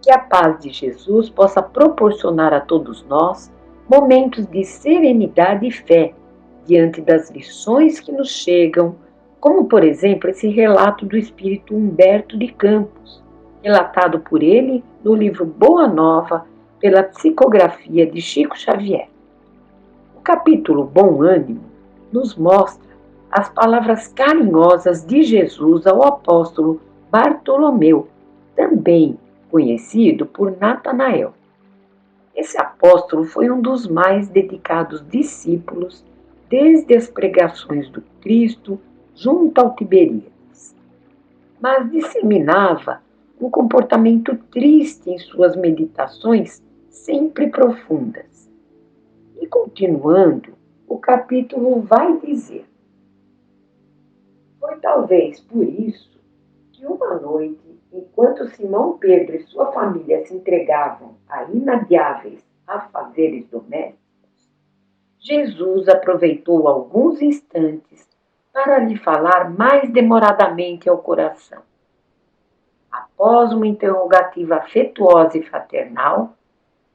Que a paz de Jesus possa proporcionar a todos nós momentos de serenidade e fé diante das lições que nos chegam, como, por exemplo, esse relato do espírito Humberto de Campos, relatado por ele no livro Boa Nova, pela psicografia de Chico Xavier. O capítulo Bom Ânimo nos mostra as palavras carinhosas de Jesus ao apóstolo Bartolomeu, também conhecido por Natanael. Esse apóstolo foi um dos mais dedicados discípulos desde as pregações do Cristo junto ao Tiberíades, mas disseminava um comportamento triste em suas meditações sempre profundas. E continuando, o capítulo vai dizer: foi talvez por isso que uma noite, enquanto Simão Pedro e sua família se entregavam a inadiáveis afazeres domésticos, Jesus aproveitou alguns instantes para lhe falar mais demoradamente ao coração. Após uma interrogativa afetuosa e fraternal,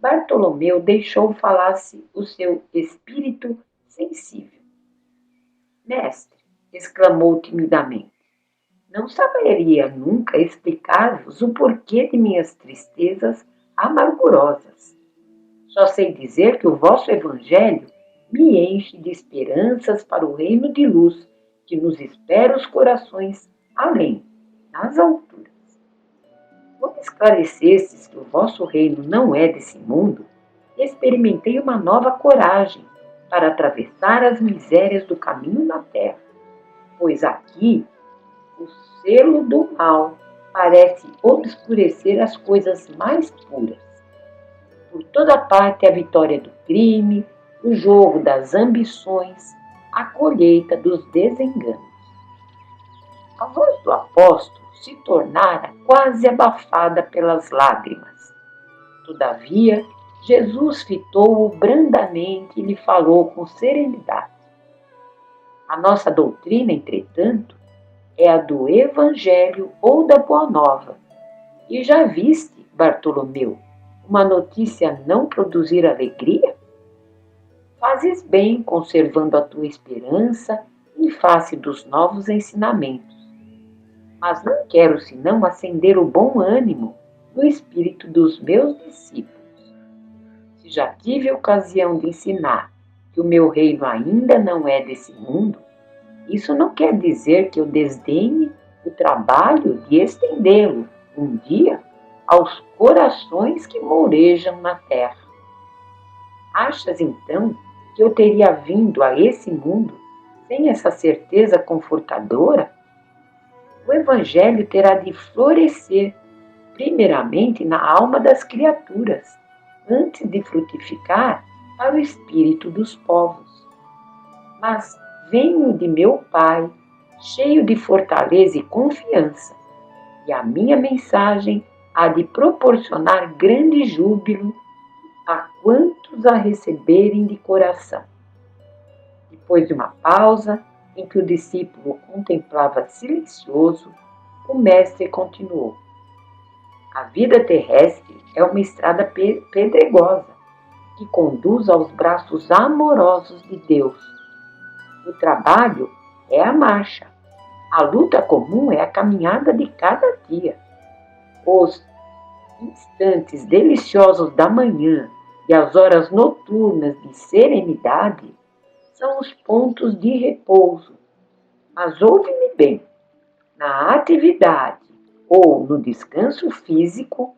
Bartolomeu deixou falar-se o seu espírito sensível. Mestre, exclamou timidamente, não saberia nunca explicar-vos o porquê de minhas tristezas amargurosas. Só sei dizer que o vosso evangelho me enche de esperanças para o reino de luz que nos espera os corações além, nas alturas. Quando esclarecestes que o vosso reino não é desse mundo, experimentei uma nova coragem para atravessar as misérias do caminho na terra, pois aqui o selo do mal parece obscurecer as coisas mais puras. Por toda parte a vitória do crime, o jogo das ambições, a colheita dos desenganos. A voz do apóstolo se tornara quase abafada pelas lágrimas. Todavia, Jesus fitou-o brandamente e lhe falou com serenidade. A nossa doutrina, entretanto, é a do Evangelho ou da Boa Nova. E já viste, Bartolomeu, uma notícia não produzir alegria? Fazes bem conservando a tua esperança em face dos novos ensinamentos. Mas não quero senão acender o bom ânimo no espírito dos meus discípulos. Se já tive ocasião de ensinar que o meu reino ainda não é desse mundo, isso não quer dizer que eu desdenhe o trabalho de estendê-lo, um dia, aos corações que mourejam na terra. Achas, então, que eu teria vindo a esse mundo sem essa certeza confortadora? O Evangelho terá de florescer, primeiramente na alma das criaturas, antes de frutificar para o espírito dos povos. Mas venho de meu Pai, cheio de fortaleza e confiança, e a minha mensagem há de proporcionar grande júbilo a quantos a receberem de coração. Depois de uma pausa, em que o discípulo contemplava silencioso, o mestre continuou. A vida terrestre é uma estrada pedregosa que conduz aos braços amorosos de Deus. O trabalho é a marcha. A luta comum é a caminhada de cada dia. Os instantes deliciosos da manhã e as horas noturnas de serenidade são os pontos de repouso. Mas ouve-me bem, na atividade ou no descanso físico,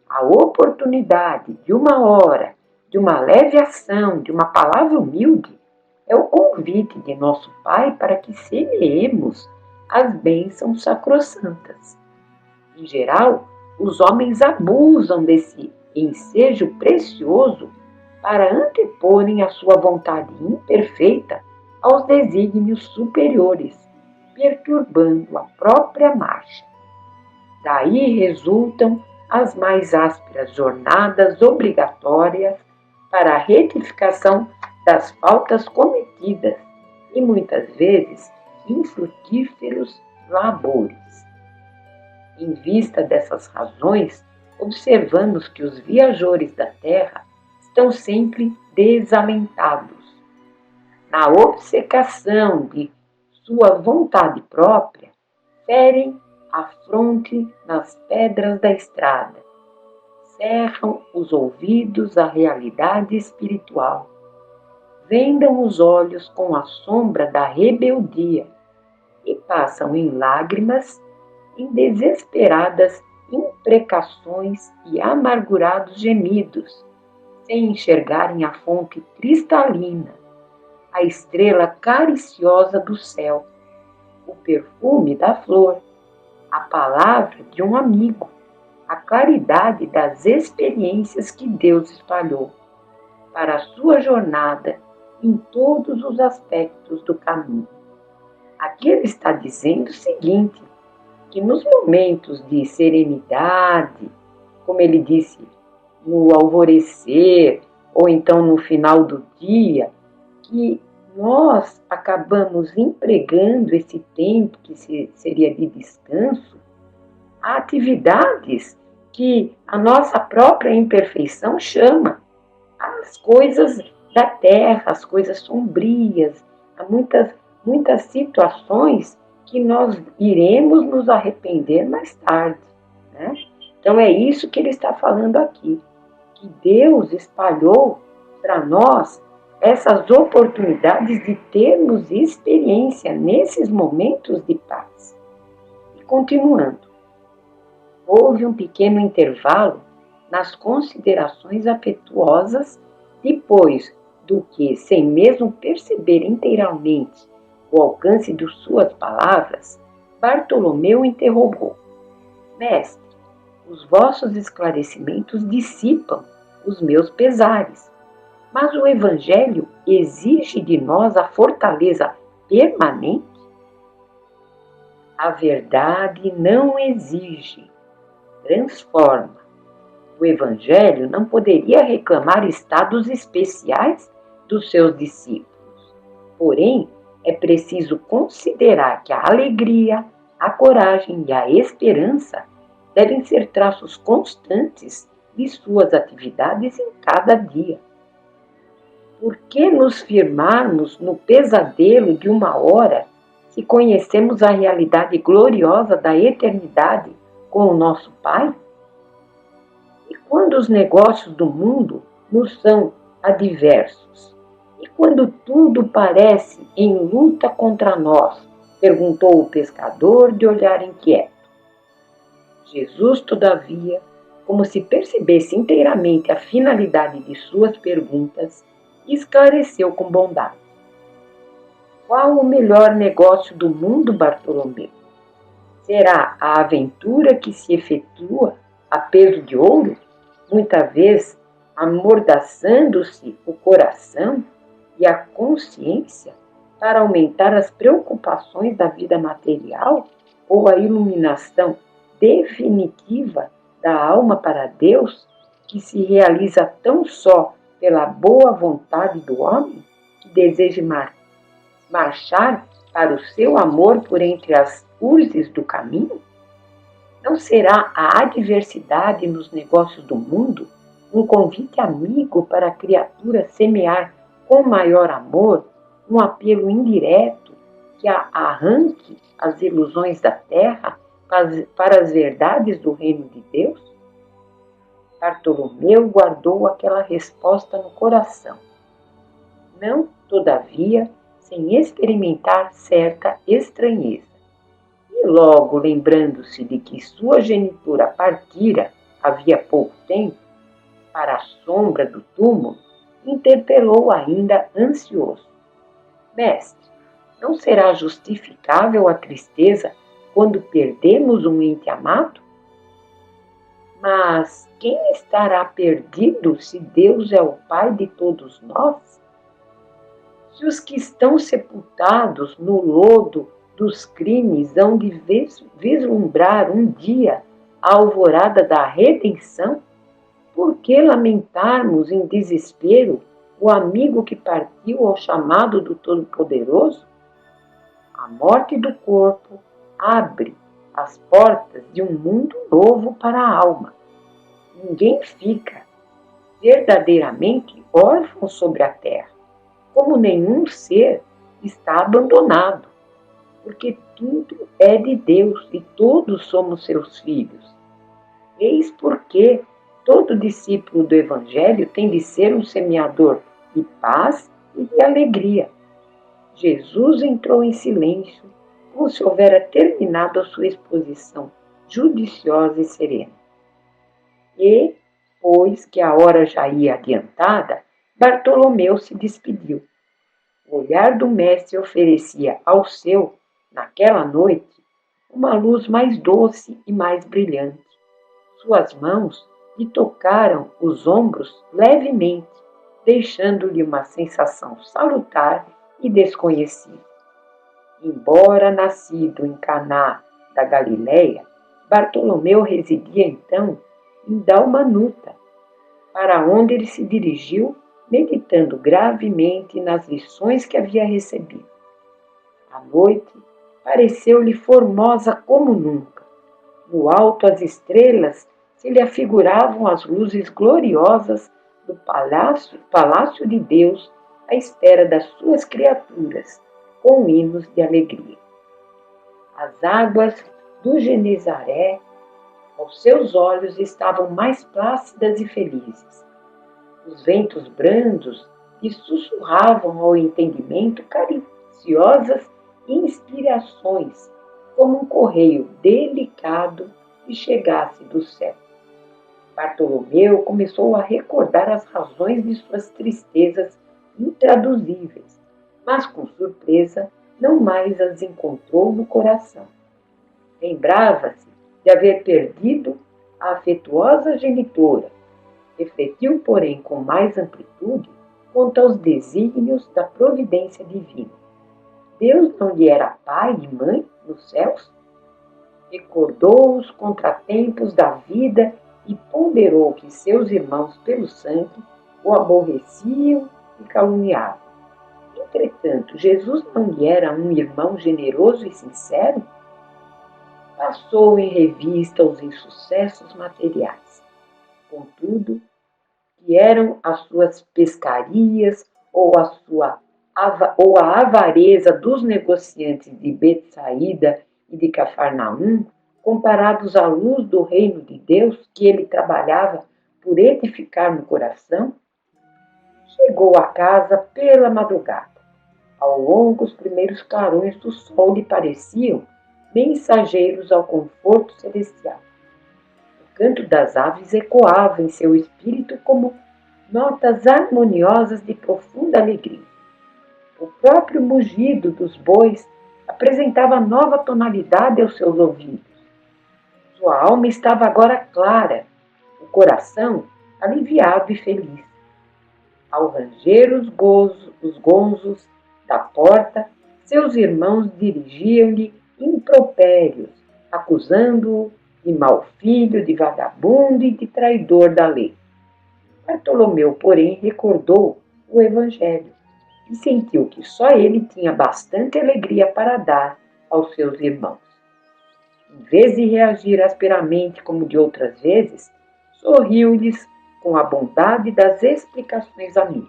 a oportunidade de uma hora, de uma leve ação, de uma palavra humilde, é o convite de nosso Pai para que semeemos as bênçãos sacrossantas. Em geral, os homens abusam desse ensejo precioso para anteporem a sua vontade imperfeita aos desígnios superiores, perturbando a própria marcha. Daí resultam as mais ásperas jornadas obrigatórias para a retificação das faltas cometidas e muitas vezes infrutíferos labores. Em vista dessas razões, observamos que os viajores da Terra estão sempre desalentados. Na obcecação de sua vontade própria, ferem a fronte nas pedras da estrada, cerram os ouvidos à realidade espiritual, vendam os olhos com a sombra da rebeldia e passam em lágrimas, em desesperadas imprecações e amargurados gemidos, sem enxergarem a fonte cristalina, a estrela cariciosa do céu, o perfume da flor, a palavra de um amigo, a claridade das experiências que Deus espalhou para a sua jornada em todos os aspectos do caminho. Aqui ele está dizendo o seguinte, que nos momentos de serenidade, como ele disse, no alvorecer, ou então no final do dia, que nós acabamos empregando esse tempo que seria de descanso a atividades que a nossa própria imperfeição chama, as coisas da terra, as coisas sombrias, há muitas situações que nós iremos nos arrepender mais tarde, né? Então é isso que ele está falando aqui, que Deus espalhou para nós essas oportunidades de termos experiência nesses momentos de paz. E continuando, houve um pequeno intervalo nas considerações afetuosas, depois do que, sem mesmo perceber inteiramente o alcance de suas palavras, Bartolomeu interrogou: Mestre, os vossos esclarecimentos dissipam os meus pesares, mas o Evangelho exige de nós a fortaleza permanente? A verdade não exige, transforma. O Evangelho não poderia reclamar estados especiais dos seus discípulos. Porém, é preciso considerar que a alegria, a coragem e a esperança devem ser traços constantes de suas atividades em cada dia. Por que nos firmarmos no pesadelo de uma hora se conhecemos a realidade gloriosa da eternidade com o nosso Pai? E quando os negócios do mundo nos são adversos? E quando tudo parece em luta contra nós? Perguntou o pescador de olhar inquieto. Jesus, todavia, como se percebesse inteiramente a finalidade de suas perguntas, esclareceu com bondade. Qual o melhor negócio do mundo, Bartolomeu? Será a aventura que se efetua a peso de ouro, muitas vezes amordaçando-se o coração e a consciência para aumentar as preocupações da vida material, ou a iluminação definitiva da alma para Deus, que se realiza tão só pela boa vontade do homem, que deseja marchar para o seu amor por entre as urzes do caminho? Não será a adversidade nos negócios do mundo um convite amigo para a criatura semear com maior amor um apelo indireto que arranque as ilusões da terra para as verdades do reino de Deus? Bartolomeu guardou aquela resposta no coração. Não, todavia, sem experimentar certa estranheza. E logo, lembrando-se de que sua genitora partira havia pouco tempo, para a sombra do túmulo, interpelou ainda ansioso. Mestre, não será justificável a tristeza quando perdemos um ente amado? Mas quem estará perdido se Deus é o Pai de todos nós? Se os que estão sepultados no lodo dos crimes hão de vislumbrar um dia a alvorada da redenção, por que lamentarmos em desespero o amigo que partiu ao chamado do Todo-Poderoso? A morte do corpo abre as portas de um mundo novo para a alma. ninguém fica verdadeiramente órfão sobre a terra, como nenhum ser está abandonado, porque tudo é de Deus e todos somos seus filhos. Eis porque todo discípulo do Evangelho tem de ser um semeador de paz e de alegria. Jesus entrou em silêncio, como se houvera terminado a sua exposição judiciosa e serena. E, pois que a hora já ia adiantada, Bartolomeu se despediu. O olhar do mestre oferecia ao seu, naquela noite, uma luz mais doce e mais brilhante. Suas mãos lhe tocaram os ombros levemente, deixando-lhe uma sensação salutar e desconhecida. Embora nascido em Caná da Galileia, Bartolomeu residia então em Dalmanuta, para onde ele se dirigiu, meditando gravemente nas lições que havia recebido. A noite pareceu-lhe formosa como nunca. No alto as estrelas se lhe afiguravam as luzes gloriosas do palácio de Deus à espera das suas criaturas, com hinos de alegria. As águas do Genezaré, aos seus olhos, estavam mais plácidas e felizes. Os ventos brandos lhe sussurravam ao entendimento cariciosas inspirações, como um correio delicado que chegasse do céu. Bartolomeu começou a recordar as razões de suas tristezas intraduzíveis, mas com surpresa não mais as encontrou no coração. Lembrava-se de haver perdido a afetuosa genitora. Refletiu, porém, com mais amplitude quanto aos desígnios da providência divina. Deus não lhe era pai e mãe nos céus? Recordou os contratempos da vida e ponderou que seus irmãos pelo sangue o aborreciam e caluniavam. Entretanto, Jesus não lhe era um irmão generoso e sincero? Passou em revista os insucessos materiais. Contudo, que eram as suas pescarias ou a avareza dos negociantes de Betsaída e de Cafarnaum, comparados à luz do reino de Deus que ele trabalhava por edificar no coração? Chegou a casa pela madrugada. Ao longo, os primeiros clarões do sol lhe pareciam mensageiros ao conforto celestial. O canto das aves ecoava em seu espírito como notas harmoniosas de profunda alegria. O próprio mugido dos bois apresentava nova tonalidade aos seus ouvidos. Sua alma estava agora clara, o coração aliviado e feliz. Ao ranger os gonzos da porta, seus irmãos dirigiam-lhe impropérios, acusando-o de mau filho, de vagabundo e de traidor da lei. Bartolomeu, porém, recordou o Evangelho e sentiu que só ele tinha bastante alegria para dar aos seus irmãos. Em vez de reagir asperamente como de outras vezes, sorriu-lhes com a bondade das explicações amigas.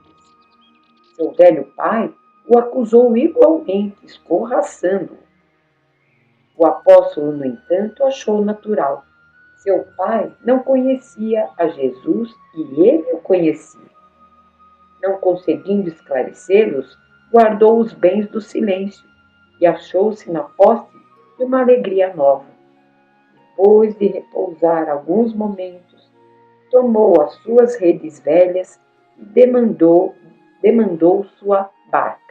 Seu velho pai o acusou igualmente, escorraçando-o. O apóstolo, no entanto, achou natural. Seu pai não conhecia a Jesus e ele o conhecia. Não conseguindo esclarecê-los, guardou os bens do silêncio e achou-se na posse de uma alegria nova. Depois de repousar alguns momentos, tomou as suas redes velhas e demandou sua barca.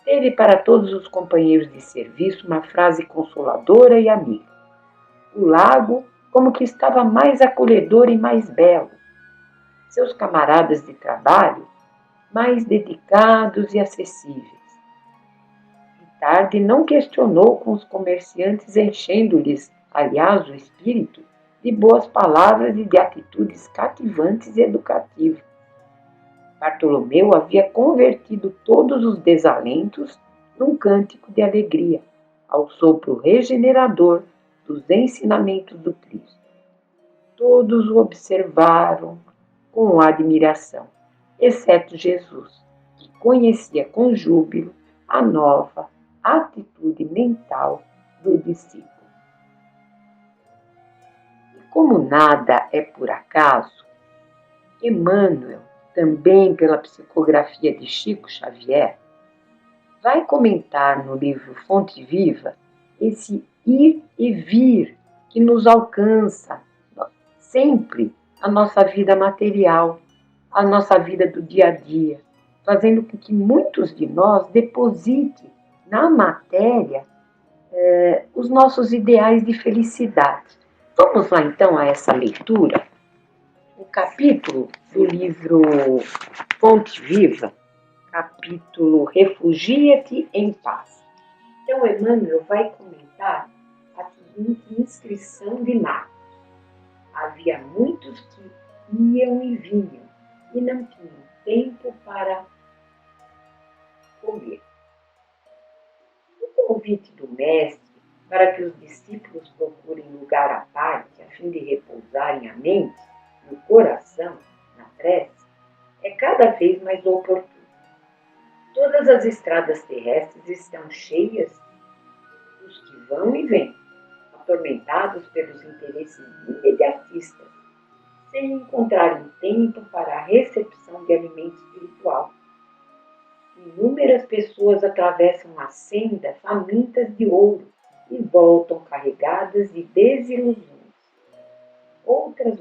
Teve para todos os companheiros de serviço uma frase consoladora e amiga. O lago como que estava mais acolhedor e mais belo. Seus camaradas de trabalho mais dedicados e acessíveis. De tarde não questionou com os comerciantes, enchendo-lhes, aliás, o espírito de boas palavras e de atitudes cativantes e educativas. Bartolomeu havia convertido todos os desalentos num cântico de alegria, ao sopro regenerador dos ensinamentos do Cristo. Todos o observaram com admiração, exceto Jesus, que conhecia com júbilo a nova atitude mental do discípulo. E como nada é por acaso, Emmanuel, também pela psicografia de Chico Xavier, vai comentar no livro Fonte Viva esse ir e vir que nos alcança sempre a nossa vida material, a nossa vida do dia a dia, fazendo com que muitos de nós depositem na matéria os nossos ideais de felicidade. Vamos lá então a essa leitura. O capítulo do livro Fonte Viva, capítulo Refugia-te em Paz. Então, Emmanuel vai comentar a seguinte inscrição de Marcos. Havia muitos que iam e vinham e não tinham tempo para comer. O convite do Mestre para que os discípulos procurem lugar à parte a fim de repousarem a mente e o coração na prece é cada vez mais oportuno. Todas as estradas terrestres estão cheias dos que vão e vêm, atormentados pelos interesses imediatistas, sem encontrarem tempo para a recepção de alimento espiritual. Inúmeras pessoas atravessam a senda famintas de ouro e voltam carregadas de desilusões. Outras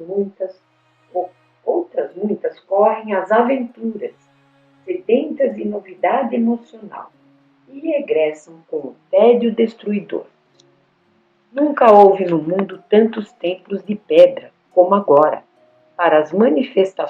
muitas correm às aventuras, sedentas de novidade emocional, e regressam com o tédio destruidor. Nunca houve no mundo tantos templos de pedra como agora, para as manifestações